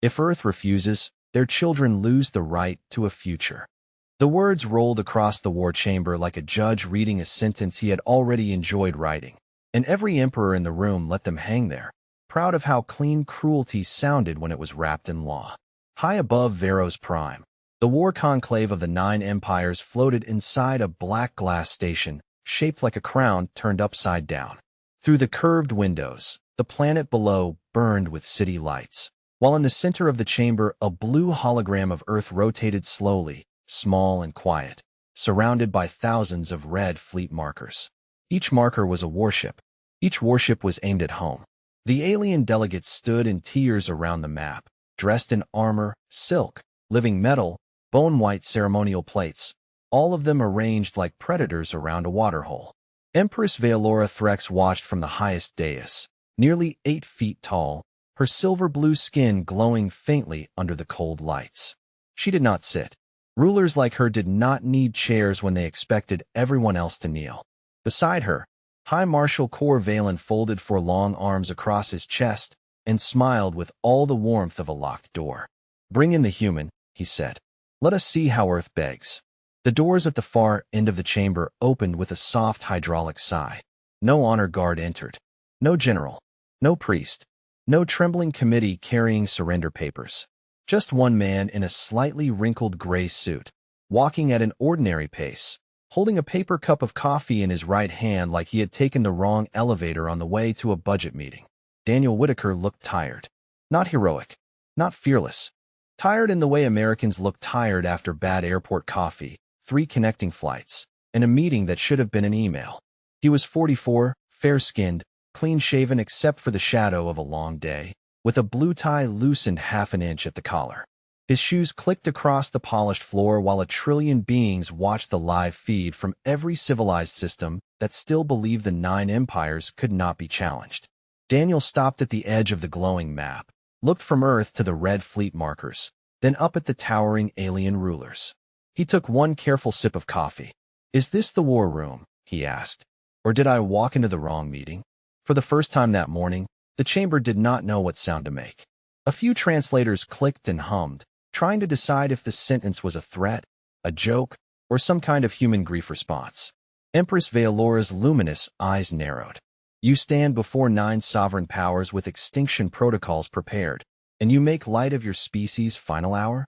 If Earth refuses, their children lose the right to a future. The words rolled across the war chamber like a judge reading a sentence he had already enjoyed writing, and every emperor in the room let them hang there, proud of how clean cruelty sounded when it was wrapped in law. High above Vero's prime, the war conclave of the 9 empires floated inside a black glass station, shaped like a crown turned upside down. Through the curved windows, the planet below burned with city lights, while in the center of the chamber a blue hologram of Earth rotated slowly, small and quiet, surrounded by thousands of red fleet markers. Each marker was a warship. Each warship was aimed at home. The alien delegates stood in tiers around the map, dressed in armor, silk, living metal, bone-white ceremonial plates, all of them arranged like predators around a waterhole. Empress Veilora Threx watched from the highest dais, nearly 8 feet tall, her silver-blue skin glowing faintly under the cold lights. She did not sit. Rulers like her did not need chairs when they expected everyone else to kneel. Beside her, High Marshal Cor Valen folded 4 long arms across his chest and smiled with all the warmth of a locked door. "Bring in the human," he said. "Let us see how Earth begs." The doors at the far end of the chamber opened with a soft hydraulic sigh. No honor guard entered. No general. No priest. No trembling committee carrying surrender papers. Just one man in a slightly wrinkled gray suit, walking at an ordinary pace, holding a paper cup of coffee in his right hand like he had taken the wrong elevator on the way to a budget meeting. Daniel Whitaker looked tired. Not heroic. Not fearless. Tired in the way Americans look tired after bad airport coffee, 3 connecting flights, and a meeting that should have been an email. He was 44, fair-skinned, clean-shaven except for the shadow of a long day, with a blue tie loosened half an inch at the collar. His shoes clicked across the polished floor while a trillion beings watched the live feed from every civilized system that still believed the 9 empires could not be challenged. Daniel stopped at the edge of the glowing map, looked from Earth to the red fleet markers, then up at the towering alien rulers. He took one careful sip of coffee. "Is this the war room?" he asked. "Or did I walk into the wrong meeting?" For the first time that morning, the chamber did not know what sound to make. A few translators clicked and hummed, trying to decide if the sentence was a threat, a joke, or some kind of human grief response. Empress Veelora's luminous eyes narrowed. "You stand before 9 sovereign powers with extinction protocols prepared, and you make light of your species' final hour?"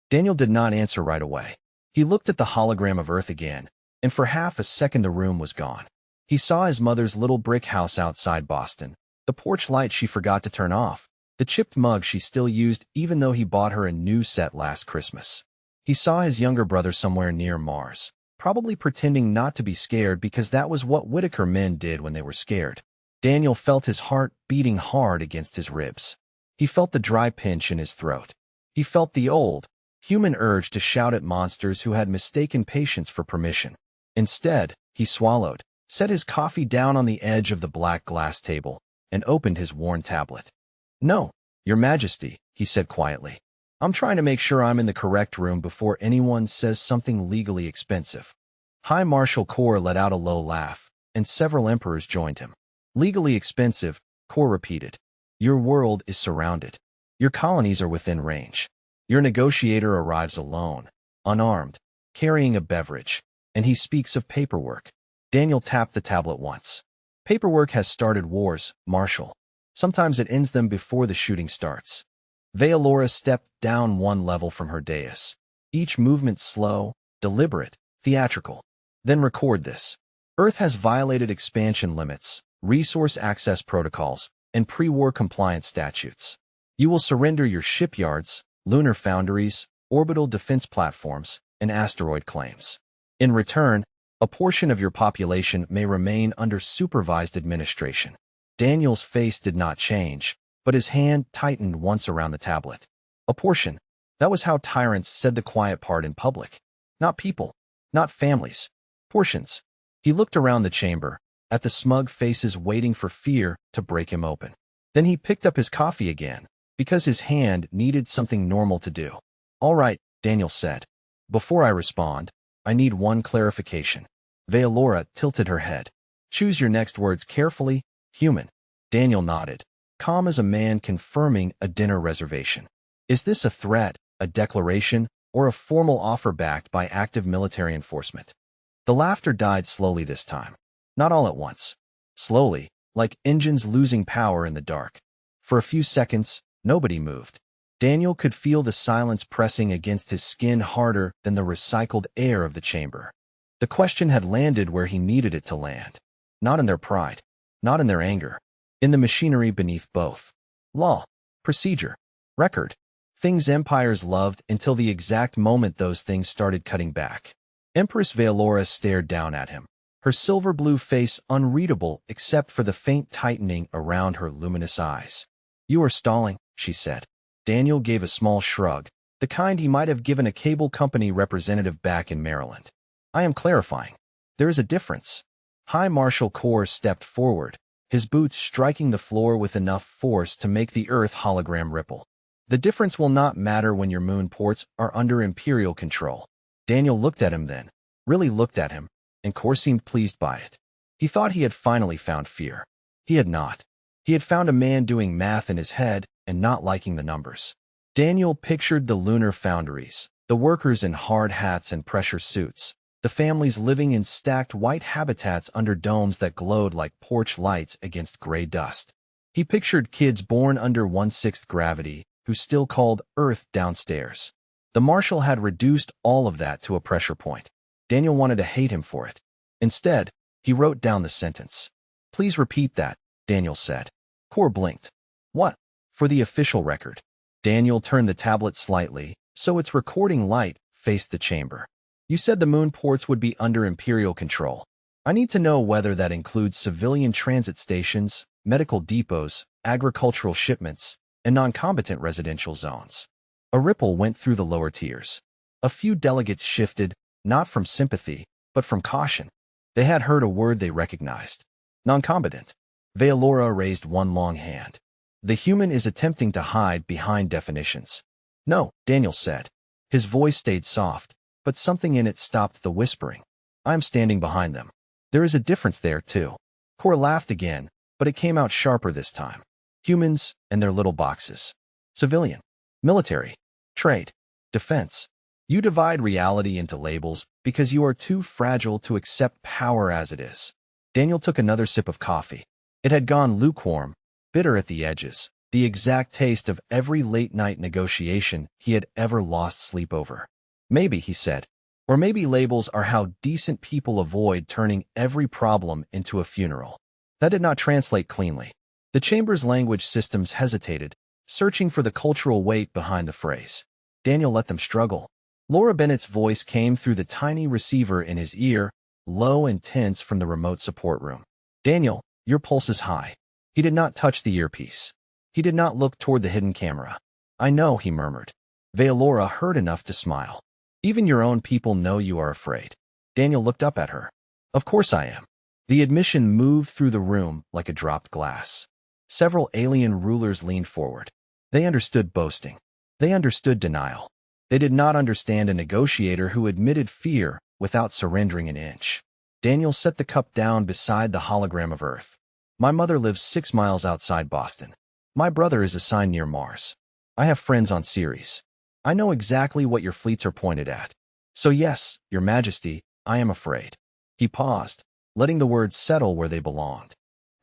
Daniel did not answer right away. He looked at the hologram of Earth again, and for half a second the room was gone. He saw his mother's little brick house outside Boston, the porch light she forgot to turn off, the chipped mug she still used even though he bought her a new set last Christmas. He saw his younger brother somewhere near Mars, probably pretending not to be scared because that was what Whitaker men did when they were scared. Daniel felt his heart beating hard against his ribs. He felt the dry pinch in his throat. He felt the old, human urge to shout at monsters who had mistaken patience for permission. Instead, he swallowed, set his coffee down on the edge of the black glass table, and opened his worn tablet. "No, Your Majesty," he said quietly. "I'm trying to make sure I'm in the correct room before anyone says something legally expensive." High Marshal Cor let out a low laugh, and several emperors joined him. "Legally expensive," Cor repeated. "Your world is surrounded. Your colonies are within range. Your negotiator arrives alone, unarmed, carrying a beverage, and he speaks of paperwork." Daniel tapped the tablet once. "Paperwork has started wars, Marshal. Sometimes it ends them before the shooting starts." Veilora stepped down one level from her dais, each movement slow, deliberate, theatrical. "Then record this. Earth has violated expansion limits, resource access protocols, and pre-war compliance statutes. You will surrender your shipyards, lunar foundries, orbital defense platforms, and asteroid claims. In return, a portion of your population may remain under supervised administration." Daniel's face did not change, but his hand tightened once around the tablet. A portion. That was how tyrants said the quiet part in public. Not people. Not families. Portions. He looked around the chamber, at the smug faces waiting for fear to break him open. Then he picked up his coffee again, because his hand needed something normal to do. "All right," Daniel said. "Before I respond, I need one clarification." Veilora tilted her head. "Choose your next words carefully, human." Daniel nodded, calm as a man confirming a dinner reservation. Is this a threat, a declaration, or a formal offer backed by active military enforcement? The laughter died slowly this time. Not all at once. Slowly, like engines losing power in the dark. For a few seconds, nobody moved. Daniel could feel the silence pressing against his skin harder than the recycled air of the chamber. The question had landed where he needed it to land. Not in their pride. Not in their anger. In the machinery beneath both. Law. Procedure. Record. Things empires loved until the exact moment those things started cutting back. Empress Veilora stared down at him, her silver-blue face unreadable except for the faint tightening around her luminous eyes. "You are stalling," she said. Daniel gave a small shrug, the kind he might have given a cable company representative back in Maryland. "I am clarifying. There is a difference." High Marshal Kor stepped forward, his boots striking the floor with enough force to make the Earth hologram ripple. "The difference will not matter when your moon ports are under Imperial control." Daniel looked at him then, really looked at him, and Kor seemed pleased by it. He thought he had finally found fear. He had not. He had found a man doing math in his head and not liking the numbers. Daniel pictured the lunar foundries, the workers in hard hats and pressure suits, the families living in stacked white habitats under domes that glowed like porch lights against gray dust. He pictured kids born under 1/6 gravity who still called Earth downstairs. The Marshal had reduced all of that to a pressure point. Daniel wanted to hate him for it. Instead, he wrote down the sentence. "Please repeat that," Daniel said. Kor blinked. "What?" "For the official record." Daniel turned the tablet slightly, so its recording light faced the chamber. "You said the moon ports would be under Imperial control. I need to know whether that includes civilian transit stations, medical depots, agricultural shipments, and non-combatant residential zones." A ripple went through the lower tiers. A few delegates shifted, not from sympathy, but from caution. They had heard a word they recognized. Non-combatant. Veilora raised one long hand. "The human is attempting to hide behind definitions." "No," Daniel said. His voice stayed soft, but something in it stopped the whispering. "I am standing behind them. There is a difference there, too." Kor laughed again, but it came out sharper this time. "Humans and their little boxes. Civilian. Military. Trade. Defense. You divide reality into labels because you are too fragile to accept power as it is." Daniel took another sip of coffee. It had gone lukewarm, bitter at the edges, the exact taste of every late-night negotiation he had ever lost sleep over. "Maybe," he said, "or maybe labels are how decent people avoid turning every problem into a funeral." That did not translate cleanly. The chamber's language systems hesitated, searching for the cultural weight behind the phrase. Daniel let them struggle. Laura Bennett's voice came through the tiny receiver in his ear, low and tense from the remote support room. "Daniel, your pulse is high." He did not touch the earpiece. He did not look toward the hidden camera. "I know," he murmured. Veilora heard enough to smile. "Even your own people know you are afraid." Daniel looked up at her. "Of course I am." The admission moved through the room like a dropped glass. Several alien rulers leaned forward. They understood boasting. They understood denial. They did not understand a negotiator who admitted fear without surrendering an inch. Daniel set the cup down beside the hologram of Earth. "My mother lives 6 miles outside Boston. My brother is assigned near Mars. I have friends on Ceres. I know exactly what your fleets are pointed at. So yes, Your Majesty, I am afraid." He paused, letting the words settle where they belonged.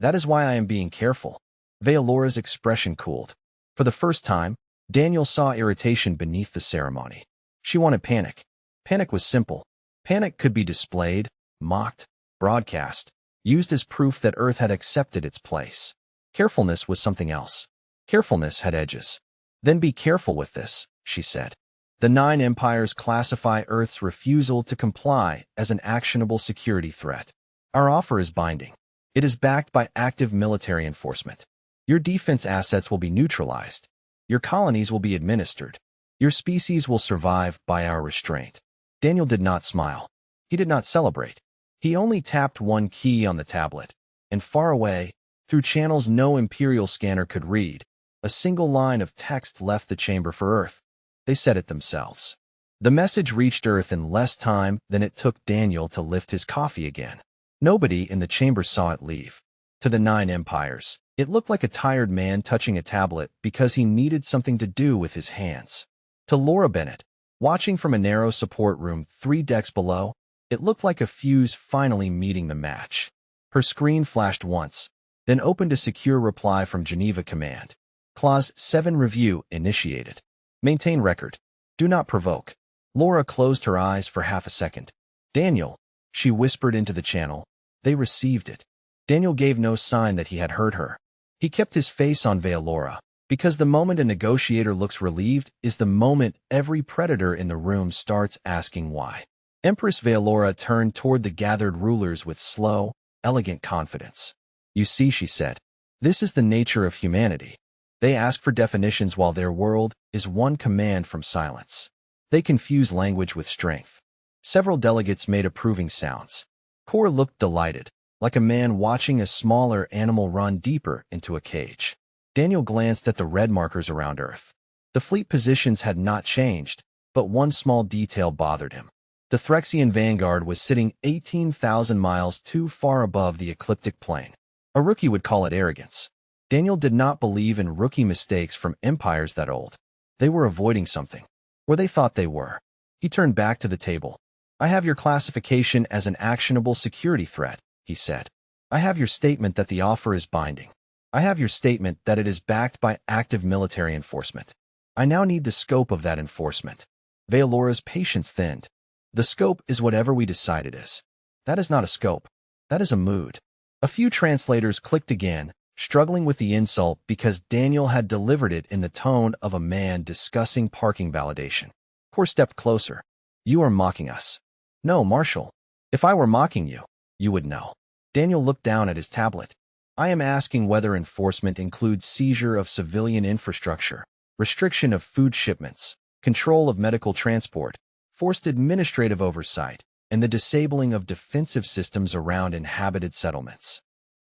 "That is why I am being careful." Veilora's expression cooled. For the first time, Daniel saw irritation beneath the ceremony. She wanted panic. Panic was simple. Panic could be displayed, mocked, broadcast, used as proof that Earth had accepted its place. Carefulness was something else. Carefulness had edges. "Then be careful with this," she said. "The 9 empires classify Earth's refusal to comply as an actionable security threat. Our offer is binding. It is backed by active military enforcement. Your defense assets will be neutralized. Your colonies will be administered. Your species will survive by our restraint." Daniel did not smile. He did not celebrate. He only tapped one key on the tablet, and far away, through channels no Imperial scanner could read, a single line of text left the chamber for Earth. They said it themselves. The message reached Earth in less time than it took Daniel to lift his coffee again. Nobody in the chamber saw it leave. To the 9 empires, It looked like a tired man touching a tablet because he needed something to do with his hands. To Laura Bennett, watching from a narrow support room 3 decks below, it looked like a fuse finally meeting the match. Her screen flashed once, then opened a secure reply from Geneva Command. Clause 7 review initiated. Maintain record. Do not provoke. Laura closed her eyes for half a second. Daniel, she whispered into the channel. They received it. Daniel gave no sign that he had heard her. He kept his face on Veilora, because the moment a negotiator looks relieved is the moment every predator in the room starts asking why. Empress Veilora turned toward the gathered rulers with slow, elegant confidence. You see, she said, this is the nature of humanity. They ask for definitions while their world is one command from silence. They confuse language with strength. Several delegates made approving sounds. Kor looked delighted, like a man watching a smaller animal run deeper into a cage. Daniel glanced at the red markers around Earth. The fleet positions had not changed, but one small detail bothered him. The Threxian vanguard was sitting 18,000 miles too far above the ecliptic plane. A rookie would call it arrogance. Daniel did not believe in rookie mistakes from empires that old. They were avoiding something, or they thought they were. He turned back to the table. I have your classification as an actionable security threat, he said. I have your statement that the offer is binding. I have your statement that it is backed by active military enforcement. I now need the scope of that enforcement. Veelora's patience thinned. The scope is whatever we decide it is. That is not a scope. That is a mood. A few translators clicked again, struggling with the insult because Daniel had delivered it in the tone of a man discussing parking validation. Kor stepped closer. You are mocking us. No, Marshal. If I were mocking you, you would know. Daniel looked down at his tablet. I am asking whether enforcement includes seizure of civilian infrastructure, restriction of food shipments, control of medical transport, forced administrative oversight, and the disabling of defensive systems around inhabited settlements.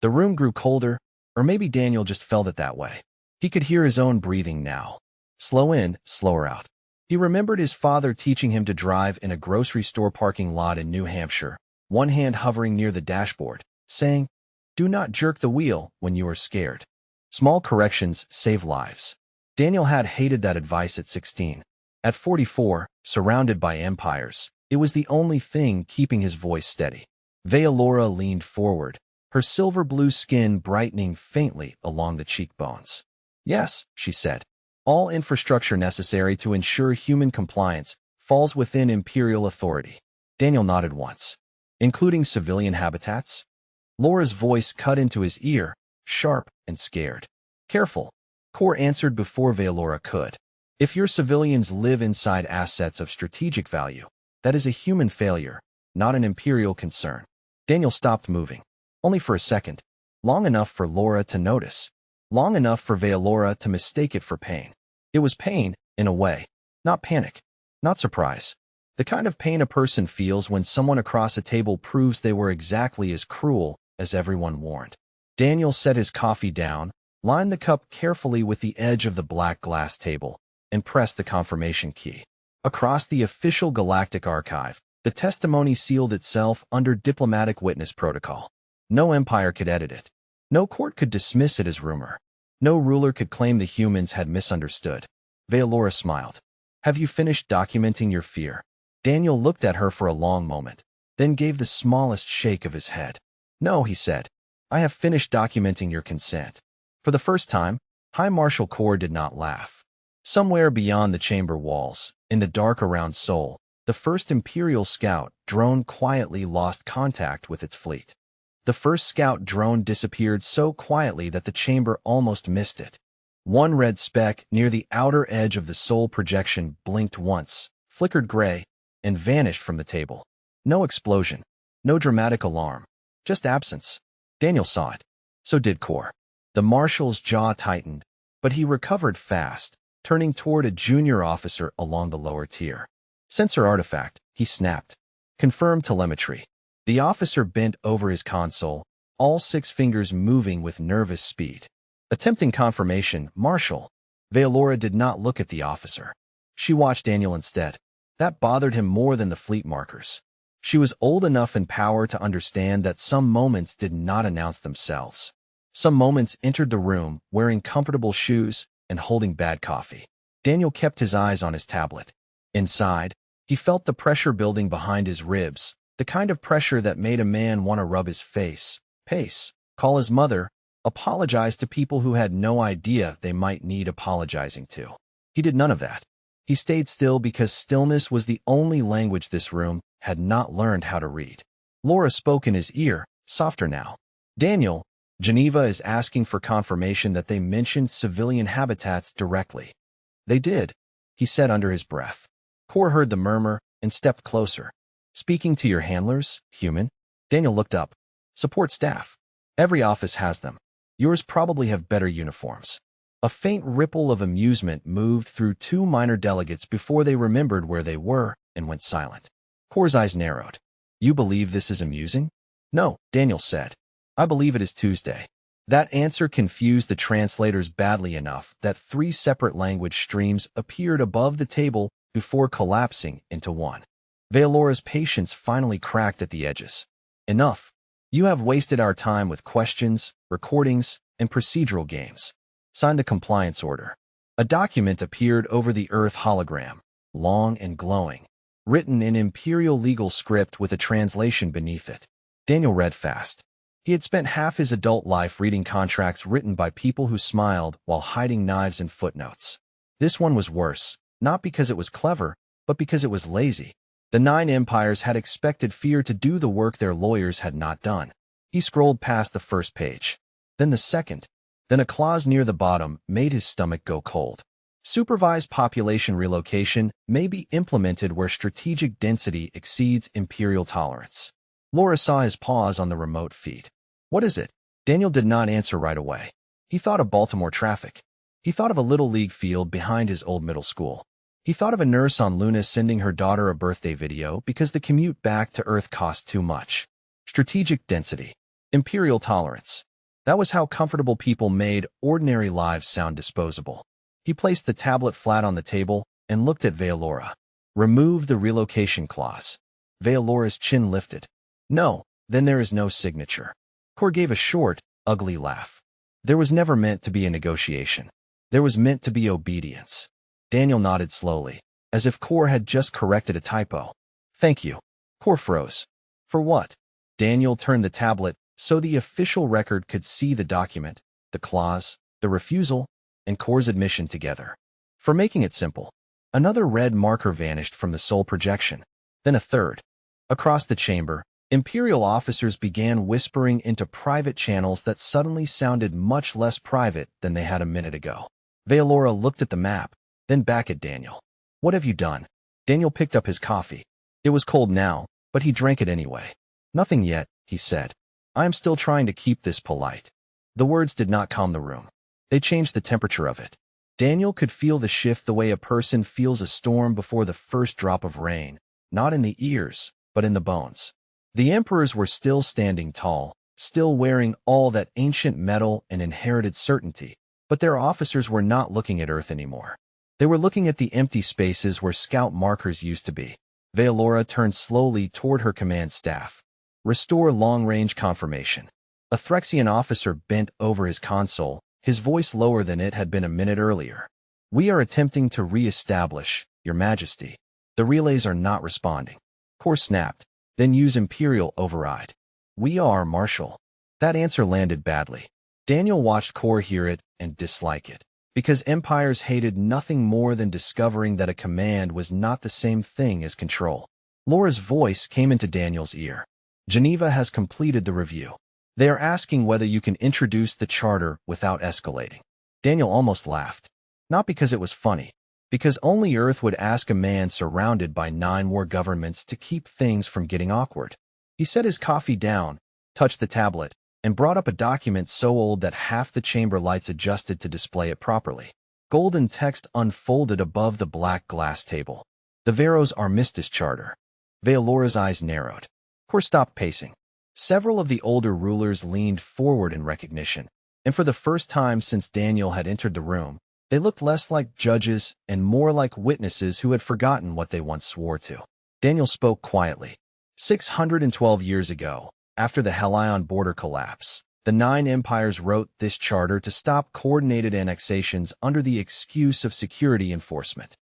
The room grew colder, or maybe Daniel just felt it that way. He could hear his own breathing now. Slow in, slower out. He remembered his father teaching him to drive in a grocery store parking lot in New Hampshire, one hand hovering near the dashboard, saying, do not jerk the wheel when you are scared. Small corrections save lives. Daniel had hated that advice at 16. At 44, surrounded by empires, it was the only thing keeping his voice steady. Veilora leaned forward, her silver-blue skin brightening faintly along the cheekbones. Yes, she said. All infrastructure necessary to ensure human compliance falls within imperial authority. Daniel nodded once. Including civilian habitats? Laura's voice cut into his ear, sharp and scared. Careful. Kor answered before Veilora could. If your civilians live inside assets of strategic value, that is a human failure, not an imperial concern. Daniel stopped moving. Only for a second. Long enough for Laura to notice. Long enough for Veilora to mistake it for pain. It was pain, in a way. Not panic. Not surprise. The kind of pain a person feels when someone across a table proves they were exactly as cruel as everyone warned. Daniel set his coffee down, lined the cup carefully with the edge of the black glass table, and pressed the confirmation key. Across the official galactic archive, the testimony sealed itself under diplomatic witness protocol. No empire could edit it. No court could dismiss it as rumor. No ruler could claim the humans had misunderstood. Veilora smiled. Have you finished documenting your fear? Daniel looked at her for a long moment, then gave the smallest shake of his head. No, he said. I have finished documenting your consent. For the first time, High Marshal Kor did not laugh. Somewhere beyond the chamber walls, in the dark around Seoul, the first Imperial scout drone quietly lost contact with its fleet. The first scout drone disappeared so quietly that the chamber almost missed it. One red speck near the outer edge of the Seoul projection blinked once, flickered gray, and vanished from the table. No explosion, no dramatic alarm, just absence. Daniel saw it. So did Kor. The marshal's jaw tightened, but he recovered fast, turning toward a junior officer along the lower tier. Sensor artifact, he snapped. Confirm telemetry. The officer bent over his console, all 6 fingers moving with nervous speed. Attempting confirmation, Marshal. Veilora did not look at the officer. She watched Daniel instead. That bothered him more than the fleet markers. She was old enough in power to understand that some moments did not announce themselves. Some moments entered the room, wearing comfortable shoes and holding bad coffee. Daniel kept his eyes on his tablet. Inside, he felt the pressure building behind his ribs, the kind of pressure that made a man want to rub his face, pace, call his mother, apologize to people who had no idea they might need apologizing to. He did none of that. He stayed still because stillness was the only language this room had not learned how to read. Laura spoke in his ear, softer now. Daniel, Geneva is asking for confirmation that they mentioned civilian habitats directly. They did, he said under his breath. Cor heard the murmur and stepped closer. Speaking to your handlers, human? Daniel looked up. Support staff. Every office has them. Yours probably have better uniforms. A faint ripple of amusement moved through two minor delegates before they remembered where they were and went silent. Cor's eyes narrowed. You believe this is amusing? No, Daniel said. I believe it is Tuesday. That answer confused the translators badly enough that 3 separate language streams appeared above the table before collapsing into one. Velora's patience finally cracked at the edges. Enough. You have wasted our time with questions, recordings, and procedural games. Sign the compliance order. A document appeared over the Earth hologram, long and glowing, written in imperial legal script with a translation beneath it. Daniel read fast. He had spent half his adult life reading contracts written by people who smiled while hiding knives and footnotes. This one was worse, not because it was clever, but because it was lazy. The 9 empires had expected fear to do the work their lawyers had not done. He scrolled past the first page, then the second, then a clause near the bottom made his stomach go cold. Supervised population relocation may be implemented where strategic density exceeds imperial tolerance. Laura saw his pause on the remote feed. What is it? Daniel did not answer right away. He thought of Baltimore traffic. He thought of a little league field behind his old middle school. He thought of a nurse on Luna sending her daughter a birthday video because the commute back to Earth cost too much. Strategic density. Imperial tolerance. That was how comfortable people made ordinary lives sound disposable. He placed the tablet flat on the table and looked at Veolora. Remove the relocation clause. Veolora's chin lifted. No, then there is no signature. Cor gave a short, ugly laugh. There was never meant to be a negotiation. There was meant to be obedience. Daniel nodded slowly, as if Cor had just corrected a typo. Thank you. Cor froze. For what? Daniel turned the tablet so the official record could see the document, the clause, the refusal, and Cor's admission together. For making it simple. Another red marker vanished from the soul projection. Then a third. Across the chamber, Imperial officers began whispering into private channels that suddenly sounded much less private than they had a minute ago. Veolora looked at the map, then back at Daniel. What have you done? Daniel picked up his coffee. It was cold now, but he drank it anyway. Nothing yet, he said. I am still trying to keep this polite. The words did not calm the room. They changed the temperature of it. Daniel could feel the shift the way a person feels a storm before the first drop of rain, not in the ears, but in the bones. The emperors were still standing tall, still wearing all that ancient metal and inherited certainty, but their officers were not looking at Earth anymore. They were looking at the empty spaces where scout markers used to be. Veolora turned slowly toward her command staff. Restore long-range confirmation. A Threxian officer bent over his console, his voice lower than it had been a minute earlier. We are attempting to re-establish, Your Majesty. The relays are not responding. Cor snapped. Then use Imperial override. We are, Marshal. That answer landed badly. Daniel watched Cor hear it and dislike it, because empires hated nothing more than discovering that a command was not the same thing as control. Laura's voice came into Daniel's ear. Geneva has completed the review. They are asking whether you can introduce the charter without escalating. Daniel almost laughed. Not because it was funny. Because only Earth would ask a man surrounded by 9 war governments to keep things from getting awkward. He set his coffee down, touched the tablet, and brought up a document so old that half the chamber lights adjusted to display it properly. Golden text unfolded above the black glass table. The Veros Armistice Charter. Veolora's eyes narrowed. Cor stopped pacing. Several of the older rulers leaned forward in recognition, and for the first time since Daniel had entered the room, they looked less like judges and more like witnesses who had forgotten what they once swore to. Daniel spoke quietly. 612 years ago, after the Hellion border collapse, The 9 empires wrote this charter to stop coordinated annexations under the excuse of security enforcement.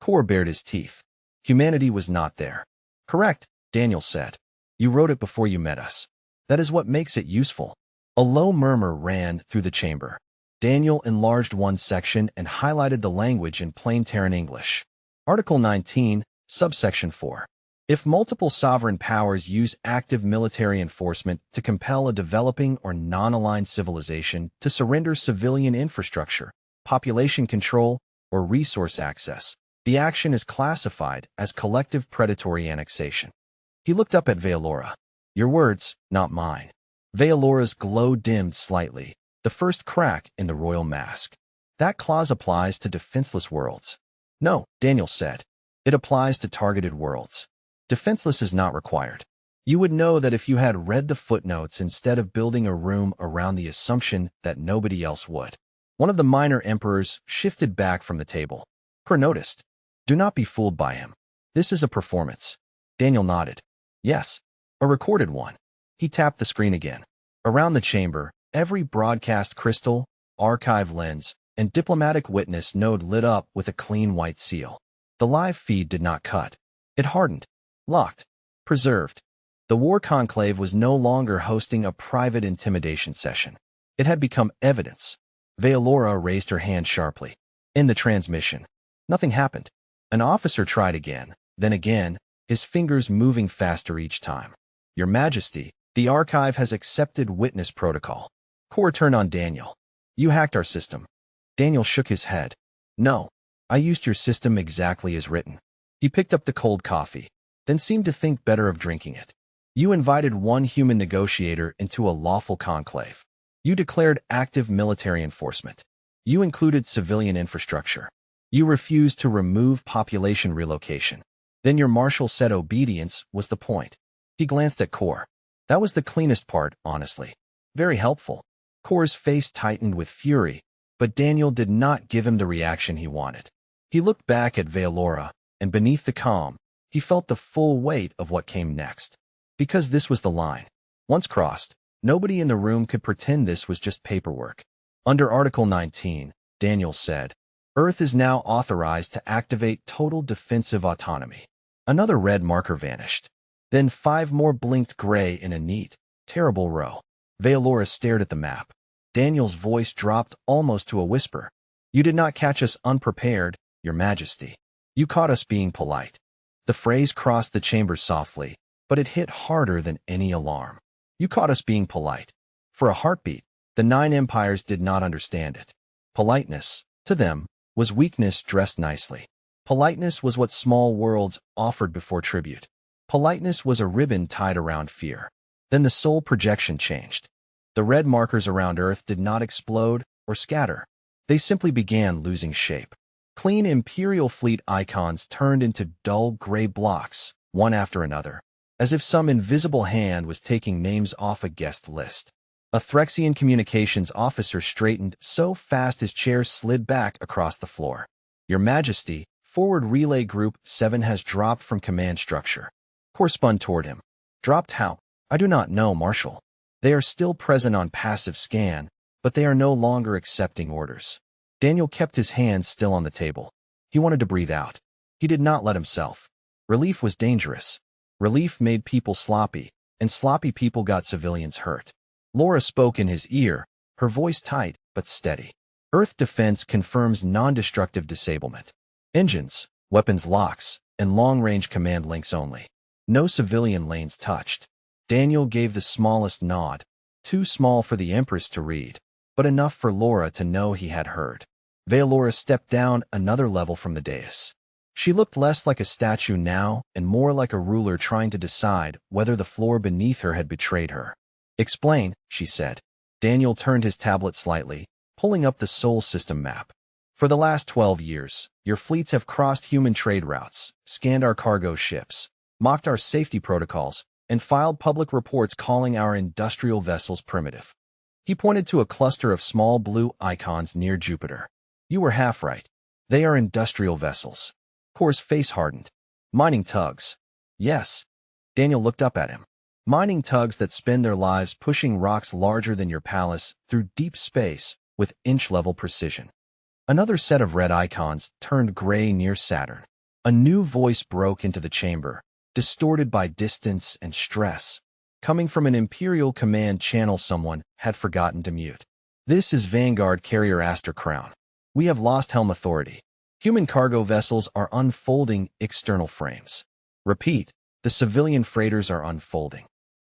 Kor bared his teeth. Humanity was not there. Correct, Daniel said. You wrote it before you met us. That is what makes it useful. A low murmur ran through the chamber. Daniel enlarged one section and highlighted the language in plain Terran English. Article 19, subsection 4. If multiple sovereign powers use active military enforcement to compel a developing or non-aligned civilization to surrender civilian infrastructure, population control, or resource access, the action is classified as collective predatory annexation. He looked up at Veolora. Your words, not mine. Veolora's glow dimmed slightly, the first crack in the royal mask. That clause applies to defenseless worlds. No, Daniel said. It applies to targeted worlds. Defenseless is not required. You would know that if you had read the footnotes instead of building a room around the assumption that nobody else would. One of the minor emperors shifted back from the table. Kor noticed. Do not be fooled by him. This is a performance. Daniel nodded. Yes, a recorded one. He tapped the screen again. Around the chamber, every broadcast crystal, archive lens, and diplomatic witness node lit up with a clean white seal. The live feed did not cut. It hardened. Locked. Preserved. The war conclave was no longer hosting a private intimidation session. It had become evidence. Veolora raised her hand sharply. In the transmission. Nothing happened. An officer tried again, then again, his fingers moving faster each time. Your Majesty, the archive has accepted witness protocol. Kor turned on Daniel. You hacked our system. Daniel shook his head. No, I used your system exactly as written. He picked up the cold coffee, then seemed to think better of drinking it. You invited one human negotiator into a lawful conclave. You declared active military enforcement. You included civilian infrastructure. You refused to remove population relocation. Then your marshal said obedience was the point. He glanced at Kor. That was the cleanest part, honestly. Very helpful. Kor's face tightened with fury, but Daniel did not give him the reaction he wanted. He looked back at Veolora, and beneath the calm, he felt the full weight of what came next. Because this was the line. Once crossed, nobody in the room could pretend this was just paperwork. Under Article 19, Daniel said, Earth is now authorized to activate total defensive autonomy. Another red marker vanished. Then 5 more blinked gray in a neat, terrible row. Veolora stared at the map. Daniel's voice dropped almost to a whisper. You did not catch us unprepared, Your Majesty. You caught us being polite. The phrase crossed the chamber softly, but it hit harder than any alarm. You caught us being polite. For a heartbeat, the 9 empires did not understand it. Politeness, to them, was weakness dressed nicely. Politeness was what small worlds offered before tribute. Politeness was a ribbon tied around fear. Then the soul projection changed. The red markers around Earth did not explode or scatter. They simply began losing shape. Clean Imperial Fleet icons turned into dull gray blocks, one after another, as if some invisible hand was taking names off a guest list. A Threxian communications officer straightened so fast his chair slid back across the floor. Your Majesty, Forward Relay Group 7 has dropped from command structure. Kor spun toward him. Dropped how? I do not know, Marshal. They are still present on passive scan, but they are no longer accepting orders. Daniel kept his hands still on the table. He wanted to breathe out. He did not let himself. Relief was dangerous. Relief made people sloppy, and sloppy people got civilians hurt. Laura spoke in his ear, her voice tight but steady. Earth defense confirms non-destructive disablement. Engines, weapons locks, and long-range command links only. No civilian lanes touched. Daniel gave the smallest nod, too small for the Empress to read, but enough for Laura to know he had heard. Veolora stepped down another level from the dais. She looked less like a statue now and more like a ruler trying to decide whether the floor beneath her had betrayed her. Explain, she said. Daniel turned his tablet slightly, pulling up the Sol system map. For the last 12 years, your fleets have crossed human trade routes, scanned our cargo ships, mocked our safety protocols, and filed public reports calling our industrial vessels primitive. He pointed to a cluster of small blue icons near Jupiter. You were half right. They are industrial vessels. Kor's face hardened. Mining tugs. Yes. Daniel looked up at him. Mining tugs that spend their lives pushing rocks larger than your palace through deep space with inch-level precision. Another set of red icons turned gray near Saturn. A new voice broke into the chamber, distorted by distance and stress, coming from an Imperial command channel someone had forgotten to mute. This is Vanguard Carrier Aster Crown. We have lost helm authority. Human cargo vessels are unfolding external frames. Repeat, the civilian freighters are unfolding.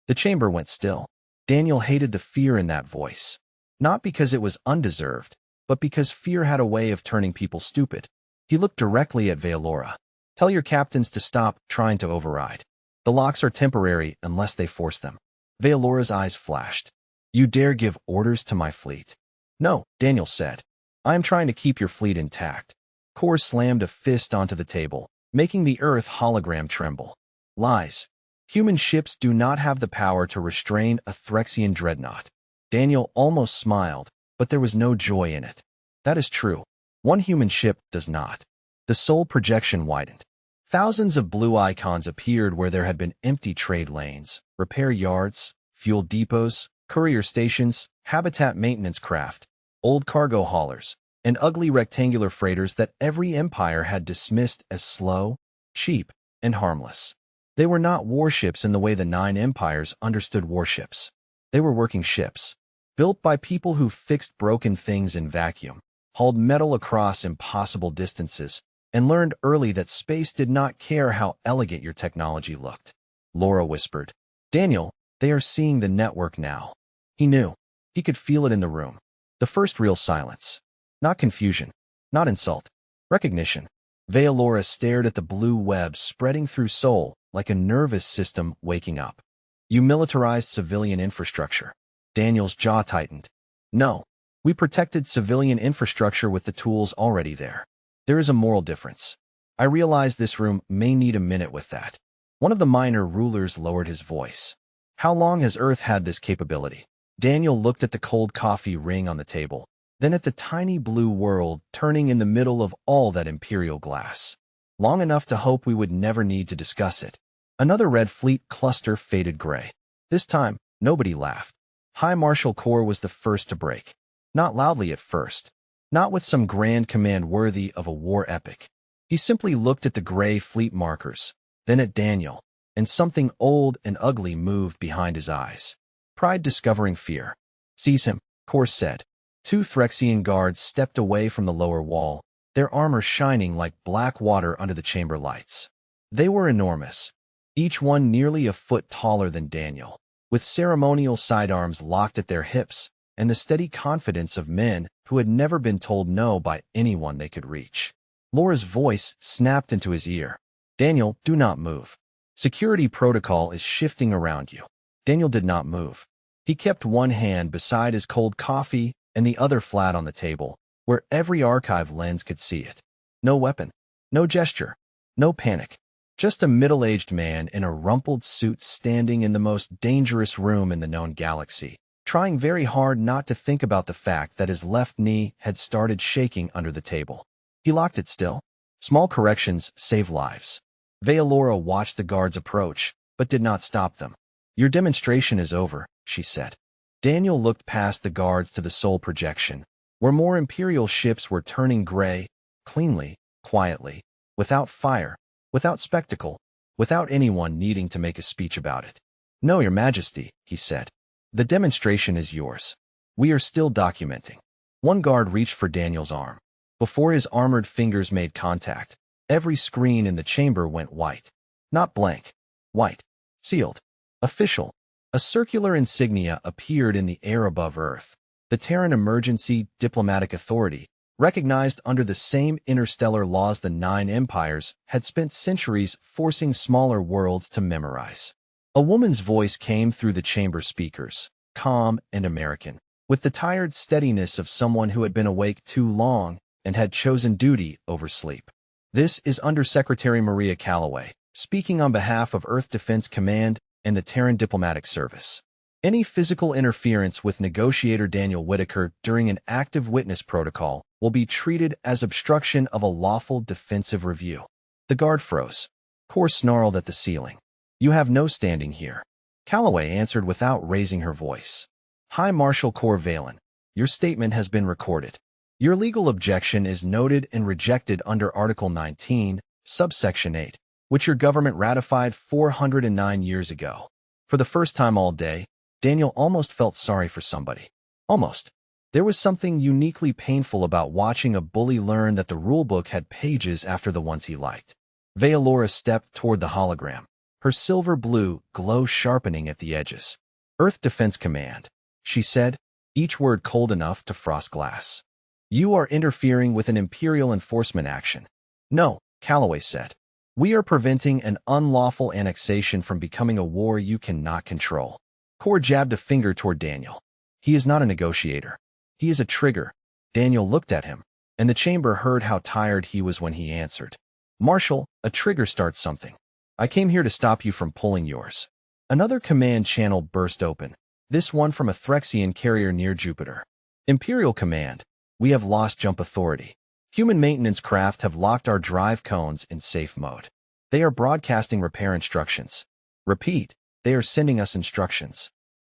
The chamber went still. Daniel hated the fear in that voice. Not because it was undeserved, but because fear had a way of turning people stupid. He looked directly at Veilora. Tell your captains to stop trying to override. The locks are temporary unless they force them. Veilora's eyes flashed. You dare give orders to my fleet? No, Daniel said. I am trying to keep your fleet intact. Kor slammed a fist onto the table, making the Earth hologram tremble. Lies. Human ships do not have the power to restrain a Threxian dreadnought. Daniel almost smiled, but there was no joy in it. That is true. One human ship does not. The soul projection widened. Thousands of blue icons appeared where there had been empty trade lanes, repair yards, fuel depots, courier stations, habitat maintenance craft, old cargo haulers, and ugly rectangular freighters that every empire had dismissed as slow, cheap, and harmless. They were not warships in the way the 9 empires understood warships. They were working ships, built by people who fixed broken things in vacuum, hauled metal across impossible distances, and learned early that space did not care how elegant your technology looked. Laura whispered, Daniel, they are seeing the network now. He knew. He could feel it in the room. The first real silence. Not confusion. Not insult. Recognition. Veilora stared at the blue web spreading through Sol like a nervous system waking up. You militarized civilian infrastructure. Daniel's jaw tightened. No. We protected civilian infrastructure with the tools already there. There is a moral difference. I realize this room may need a minute with that. One of the minor rulers lowered his voice. How long has Earth had this capability? Daniel looked at the cold coffee ring on the table, then at the tiny blue world turning in the middle of all that imperial glass. Long enough to hope we would never need to discuss it. Another red fleet cluster faded gray. This time, nobody laughed. High Marshal Kor was the first to break. Not loudly at first. Not with some grand command worthy of a war epic. He simply looked at the gray fleet markers, then at Daniel, and something old and ugly moved behind his eyes. Pride discovering fear. Seize him, Kor said. 2 Threxian guards stepped away from the lower wall, their armor shining like black water under the chamber lights. They were enormous, each one nearly a foot taller than Daniel, with ceremonial sidearms locked at their hips, and the steady confidence of men who had never been told no by anyone they could reach. Laura's voice snapped into his ear. Daniel, do not move. Security protocol is shifting around you. Daniel did not move. He kept one hand beside his cold coffee and the other flat on the table, where every archive lens could see it. No weapon, no gesture, no panic. Just a middle-aged man in a rumpled suit standing in the most dangerous room in the known galaxy, trying very hard not to think about the fact that his left knee had started shaking under the table. He locked it still. Small corrections save lives. Veilora watched the guards approach, but did not stop them. Your demonstration is over, she said. Daniel looked past the guards to the soul projection, where more Imperial ships were turning gray, cleanly, quietly, without fire, without spectacle, without anyone needing to make a speech about it. No, Your Majesty, he said. The demonstration is yours. We are still documenting. One guard reached for Daniel's arm. Before his armored fingers made contact, every screen in the chamber went white. Not blank. White. Sealed. Official. A circular insignia appeared in the air above Earth. The Terran Emergency Diplomatic Authority, recognized under the same interstellar laws the 9 empires had spent centuries forcing smaller worlds to memorize. A woman's voice came through the chamber speakers, calm and American, with the tired steadiness of someone who had been awake too long and had chosen duty over sleep. This is Undersecretary Maria Calloway, speaking on behalf of Earth Defense Command and the Terran Diplomatic Service. Any physical interference with Negotiator Daniel Whitaker during an active witness protocol will be treated as obstruction of a lawful defensive review. The guard froze. Kor snarled at the ceiling. You have no standing here. Calloway answered without raising her voice. High Marshal Cor Valen, your statement has been recorded. Your legal objection is noted and rejected under Article 19, subsection 8, which your government ratified 409 years ago. For the first time all day, Daniel almost felt sorry for somebody. Almost. There was something uniquely painful about watching a bully learn that the rulebook had pages after the ones he liked. Vealora stepped toward the hologram, her silver blue glow sharpening at the edges. Earth Defense Command, she said, each word cold enough to frost glass. You are interfering with an Imperial enforcement action. No, Calloway said. We are preventing an unlawful annexation from becoming a war you cannot control. Cor jabbed a finger toward Daniel. He is not a negotiator. He is a trigger. Daniel looked at him, and the chamber heard how tired he was when he answered. Marshal, a trigger starts something. I came here to stop you from pulling yours. Another command channel burst open, this one from a Threxian carrier near Jupiter. Imperial Command, we have lost jump authority. Human maintenance craft have locked our drive cones in safe mode. They are broadcasting repair instructions. Repeat, they are sending us instructions.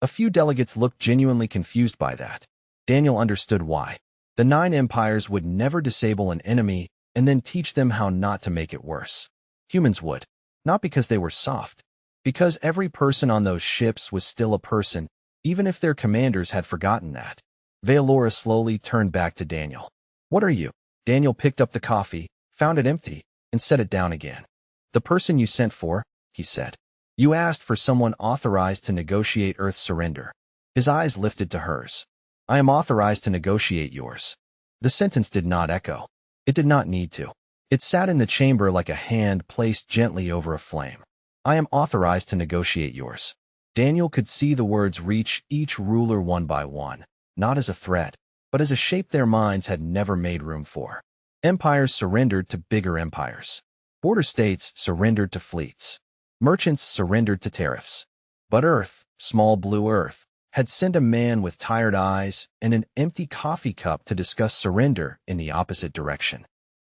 A few delegates looked genuinely confused by that. Daniel understood why. The 9 empires would never disable an enemy and then teach them how not to make it worse. Humans would. Not because they were soft. Because every person on those ships was still a person, even if their commanders had forgotten that. Vealora slowly turned back to Daniel. What are you? Daniel picked up the coffee, found it empty, and set it down again. The person you sent for, he said. You asked for someone authorized to negotiate Earth's surrender. His eyes lifted to hers. I am authorized to negotiate yours. The sentence did not echo. It did not need to. It sat in the chamber like a hand placed gently over a flame. I am authorized to negotiate yours. Daniel could see the words reach each ruler one by one, not as a threat, but as a shape their minds had never made room for. Empires surrendered to bigger empires. Border states surrendered to fleets. Merchants surrendered to tariffs. But Earth, small blue Earth, had sent a man with tired eyes and an empty coffee cup to discuss surrender in the opposite direction.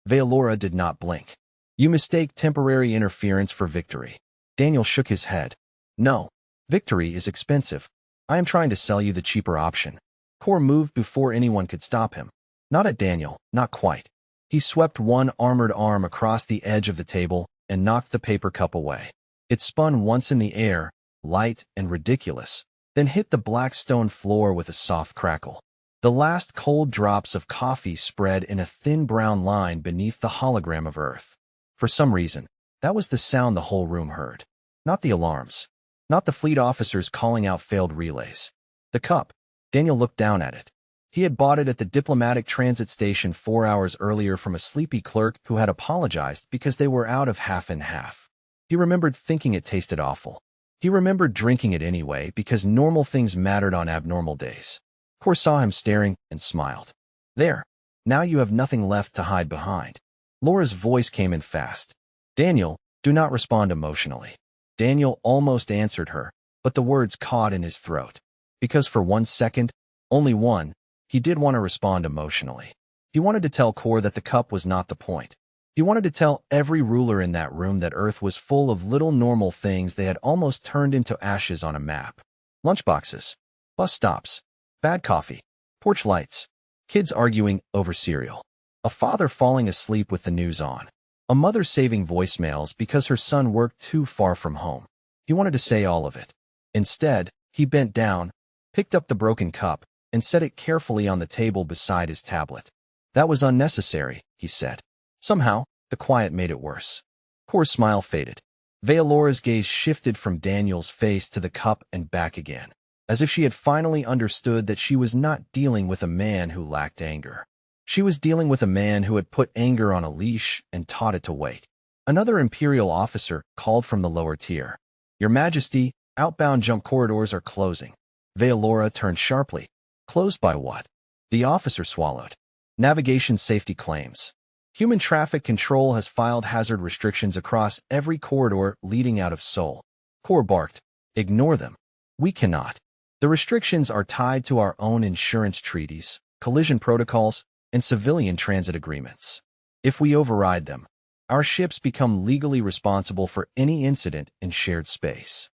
Vealora did not blink. You mistake temporary interference for victory. Daniel shook his head. No, victory is expensive. I am trying to sell you the cheaper option. Cor moved before anyone could stop him. Not at Daniel, not quite. He swept one armored arm across the edge of the table and knocked the paper cup away. It spun once in the air, light and ridiculous, then hit the black stone floor with a soft crackle. The last cold drops of coffee spread in a thin brown line beneath the hologram of Earth. For some reason, that was the sound the whole room heard. Not the alarms. Not the fleet officers calling out failed relays. The cup. Daniel looked down at it. He had bought it at the diplomatic transit station 4 hours earlier from a sleepy clerk who had apologized because they were out of half and half. He remembered thinking it tasted awful. He remembered drinking it anyway because normal things mattered on abnormal days. Cor saw him staring and smiled. There. Now you have nothing left to hide behind. Laura's voice came in fast. Daniel, do not respond emotionally. Daniel almost answered her, but the words caught in his throat. Because for 1 second, only one, he did want to respond emotionally. He wanted to tell Cor that the cup was not the point. He wanted to tell every ruler in that room that Earth was full of little normal things they had almost turned into ashes on a map. Lunchboxes, bus stops, bad coffee, porch lights, kids arguing over cereal, a father falling asleep with the news on, a mother saving voicemails because her son worked too far from home. He wanted to say all of it. Instead, he bent down, picked up the broken cup, and set it carefully on the table beside his tablet. That was unnecessary, he said. Somehow, the quiet made it worse. Cor's smile faded. Vealora's gaze shifted from Daniel's face to the cup and back again, as if she had finally understood that she was not dealing with a man who lacked anger. She was dealing with a man who had put anger on a leash and taught it to wait. Another Imperial officer called from the lower tier. Your Majesty, outbound jump corridors are closing. Vealora turned sharply. Closed by what? The officer swallowed. Navigation safety claims. Human traffic control has filed hazard restrictions across every corridor leading out of Seoul. Cor barked. Ignore them. We cannot. The restrictions are tied to our own insurance treaties, collision protocols, and civilian transit agreements. If we override them, our ships become legally responsible for any incident in shared space.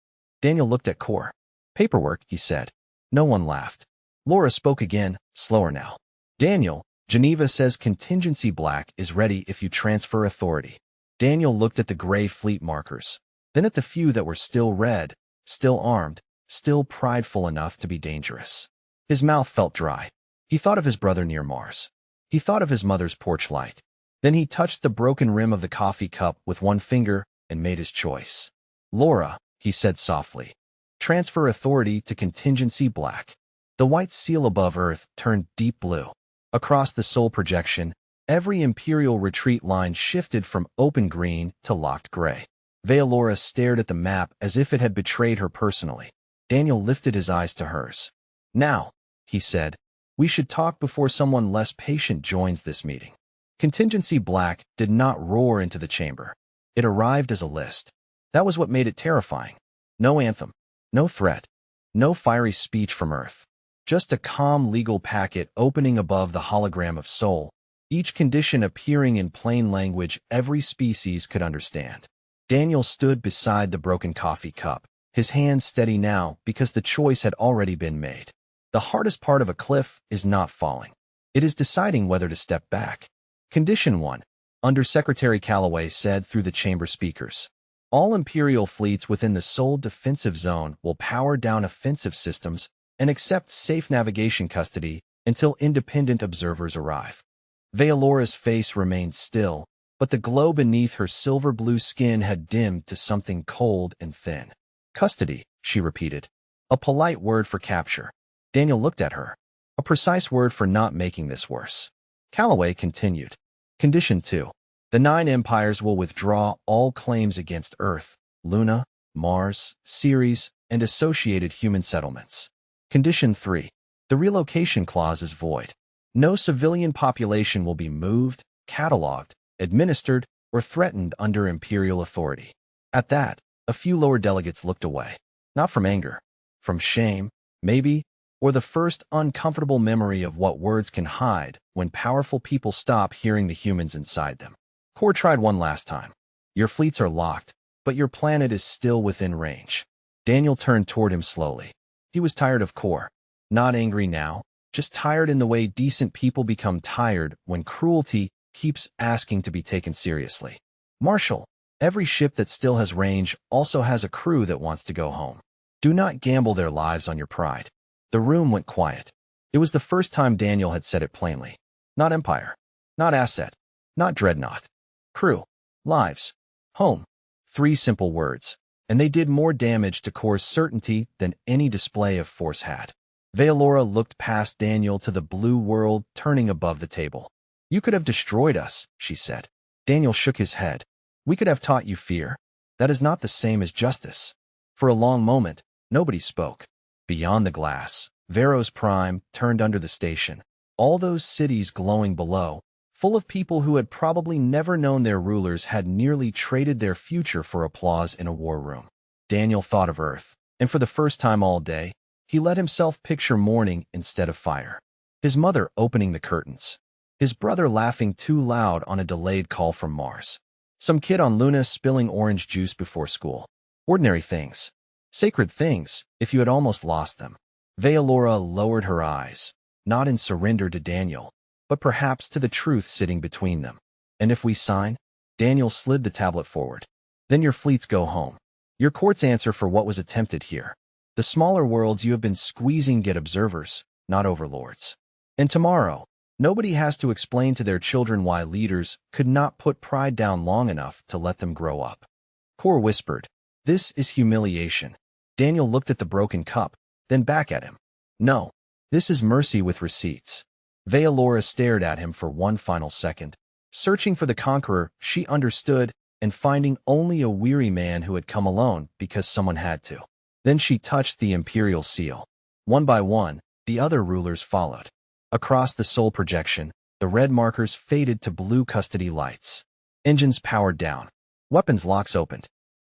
Daniel looked at Core. Paperwork, he said. No one laughed. Laura spoke again, slower now. Daniel, Geneva says contingency black is ready if you transfer authority. Daniel looked at the gray fleet markers, then at the few that were still red, still armed, still prideful enough to be dangerous. His mouth felt dry. He thought of his brother near Mars. He thought of his mother's porch light. Then he touched the broken rim of the coffee cup with one finger and made his choice. Laura, he said softly. Transfer authority to contingency black. The white seal above Earth turned deep blue. Across the soul projection, every Imperial retreat line shifted from open green to locked gray. Veilora stared at the map as if it had betrayed her personally. Daniel lifted his eyes to hers. Now, he said, we should talk before someone less patient joins this meeting. Contingency Black did not roar into the chamber. It arrived as a list. That was what made it terrifying. No anthem, no threat, no fiery speech from Earth. Just a calm legal packet opening above the hologram of soul, each condition appearing in plain language every species could understand. Daniel stood beside the broken coffee cup, his hands steady now because the choice had already been made. The hardest part of a cliff is not falling. It is deciding whether to step back. Condition 1, Undersecretary Calloway said through the chamber speakers. All Imperial fleets within the sole defensive zone will power down offensive systems and accept safe navigation custody until independent observers arrive. Veelora's face remained still, but the glow beneath her silver-blue skin had dimmed to something cold and thin. Custody, she repeated. A polite word for capture. Daniel looked at her. A precise word for not making this worse. Calloway continued. Condition 2. The 9 empires will withdraw all claims against Earth, Luna, Mars, Ceres, and associated human settlements. Condition 3. The relocation clause is void. No civilian population will be moved, catalogued, administered, or threatened under Imperial authority. At that, a few lower delegates looked away. Not from anger. From shame, maybe, or the first uncomfortable memory of what words can hide when powerful people stop hearing the humans inside them. Core tried one last time. Your fleets are locked, but your planet is still within range. Daniel turned toward him slowly. He was tired of Core. Not angry now, just tired in the way decent people become tired when cruelty keeps asking to be taken seriously. Marshal, every ship that still has range also has a crew that wants to go home. Do not gamble their lives on your pride. The room went quiet. It was the first time Daniel had said it plainly. Not empire. Not asset. Not dreadnought. Crew. Lives. Home. 3 simple words. And they did more damage to Core's certainty than any display of force had. Veilora looked past Daniel to the blue world turning above the table. You could have destroyed us, she said. Daniel shook his head. We could have taught you fear. That is not the same as justice. For a long moment, nobody spoke. Beyond the glass, Veros Prime turned under the station. All those cities glowing below, full of people who had probably never known their rulers had nearly traded their future for applause in a war room. Daniel thought of Earth, and for the first time all day, he let himself picture morning instead of fire. His mother opening the curtains. His brother laughing too loud on a delayed call from Mars. Some kid on Luna spilling orange juice before school. Ordinary things. Sacred things, if you had almost lost them. Veilora lowered her eyes, not in surrender to Daniel, but perhaps to the truth sitting between them. And if we sign? Daniel slid the tablet forward. Then your fleets go home. Your courts answer for what was attempted here. The smaller worlds you have been squeezing get observers, not overlords. And tomorrow, nobody has to explain to their children why leaders could not put pride down long enough to let them grow up. Core whispered, this is humiliation. Daniel looked at the broken cup, then back at him. No, this is mercy with receipts. Veilora stared at him for one final second, searching for the conqueror she understood and finding only a weary man who had come alone because someone had to. Then she touched the imperial seal. One by one, the other rulers followed. Across the soul projection, the red markers faded to blue custody lights. Engines powered down. Weapons locks opened.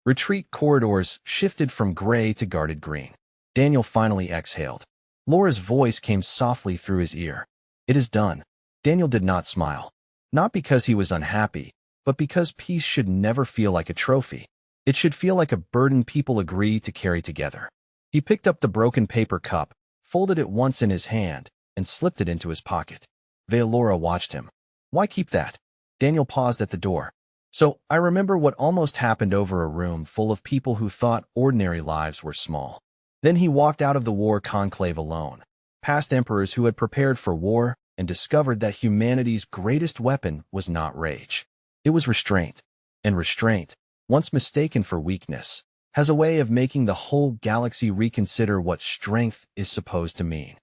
Retreat corridors shifted from gray to guarded green. Daniel finally exhaled. Laura's voice came softly through his ear. It is done. Daniel did not smile. Not because he was unhappy, but because peace should never feel like a trophy. It should feel like a burden people agree to carry together. He picked up the broken paper cup, folded it once in his hand, and slipped it into his pocket. Veilora watched him. Why keep that? Daniel paused at the door. So, I remember what almost happened over a room full of people who thought ordinary lives were small. Then he walked out of the war conclave alone, past emperors who had prepared for war, and discovered that humanity's greatest weapon was not rage. It was restraint. And restraint, once mistaken for weakness, has a way of making the whole galaxy reconsider what strength is supposed to mean.